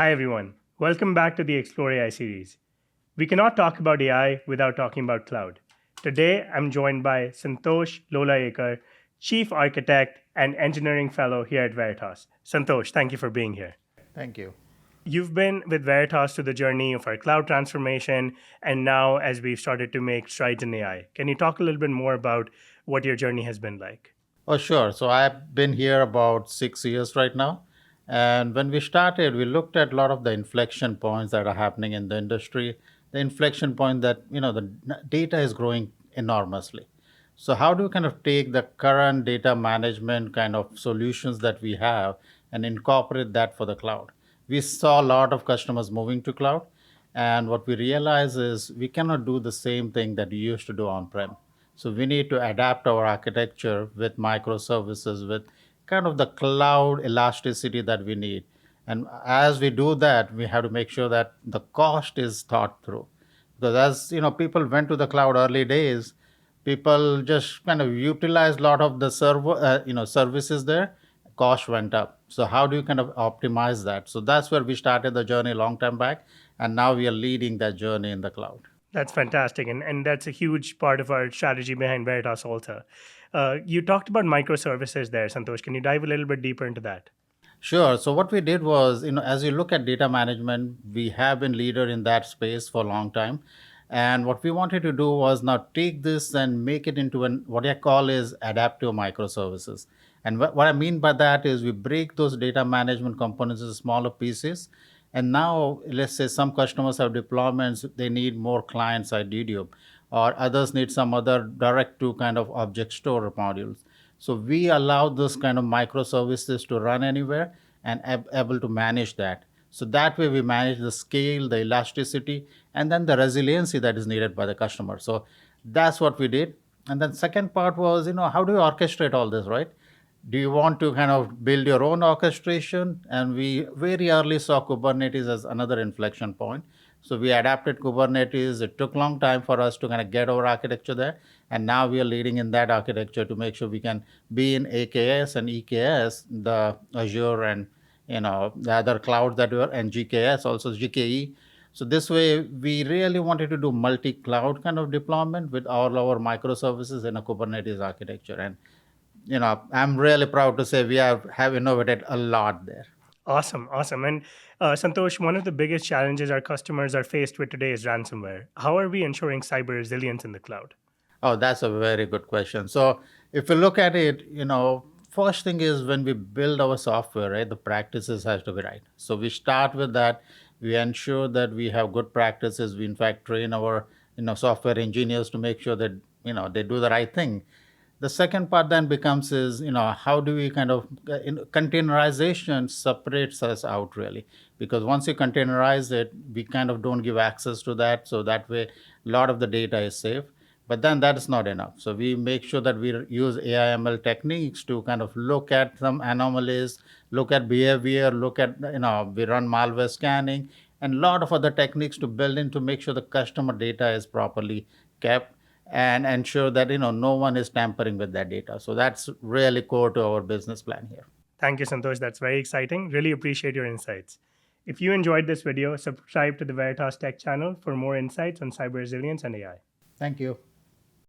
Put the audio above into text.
Hi, everyone. Welcome back to the Explore AI series. We cannot talk about AI without talking about cloud. Today, I'm joined by Santosh Lolayekar, Chief Architect and Engineering Fellow here at Veritas. Santosh, thank you for being here. Thank you. You've been with Veritas through the journey of our cloud transformation, and now as we've started to make strides in AI. Can you talk a little bit more about what your journey has been like? Oh, sure. So I've been here about 6 years right now. And when we started, we looked at a lot of the inflection points that are happening in the industry. The inflection point that, the data is growing enormously. So how do we kind of take the current data management kind of solutions that we have and incorporate that for the cloud? We saw a lot of customers moving to cloud. And what we realize is we cannot do the same thing that we used to do on-prem. So we need to adapt our architecture with microservices, with kind of the cloud elasticity that we need. And as we do that, we have to make sure that the cost is thought through. Because as people went to the cloud early days, people just kind of utilized a lot of the services there. Cost went up. So how do you kind of optimize that? So that's where we started the journey a long time back, and now we are leading that journey in the cloud. That's fantastic. And that's a huge part of our strategy behind Veritas also. You talked about microservices there, Santosh. Can you dive a little bit deeper into that? Sure. So what we did was, as you look at data management, we have been leader in that space for a long time. And what we wanted to do was now take this and make it into what I call is adaptive microservices. And what I mean by that is we break those data management components into smaller pieces. And now, let's say some customers have deployments, they need more client-side DDoP, or others need some other direct to kind of object store modules. So we allow this kind of microservices to run anywhere and able to manage that. So that way we manage the scale, the elasticity, and then the resiliency that is needed by the customer. So that's what we did. And then second part was, how do you orchestrate all this, right? Do you want to kind of build your own orchestration? And we very early saw Kubernetes as another inflection point. So we adapted Kubernetes. It took a long time for us to kind of get our architecture there. And now we are leading in that architecture to make sure we can be in AKS and EKS, the Azure and the other clouds that were, and GKS, also GKE. So this way, we really wanted to do multi-cloud kind of deployment with all our microservices in a Kubernetes architecture. And I'm really proud to say we have innovated a lot there. Awesome, awesome. And Santosh, one of the biggest challenges our customers are faced with today is ransomware. How are we ensuring cyber resilience in the cloud? Oh, that's a very good question. So if you look at it, first thing is when we build our software, right, the practices has to be right. So we start with that. We ensure that we have good practices. We in fact train our software engineers to make sure that they do the right thing. The second part then becomes is how do we kind of containerization separates us out really, because once you containerize it, we kind of don't give access to that, so that way a lot of the data is safe. But then that is not enough, so we make sure that we use AI/ML techniques to kind of look at some anomalies, look at behavior, look at we run malware scanning and a lot of other techniques to build in to make sure the customer data is properly kept and ensure that no one is tampering with that data. So that's really core to our business plan here. Thank you, Santosh. That's very exciting. Really appreciate your insights. If you enjoyed this video, subscribe to the Veritas Tech channel for more insights on cyber resilience and AI. Thank you.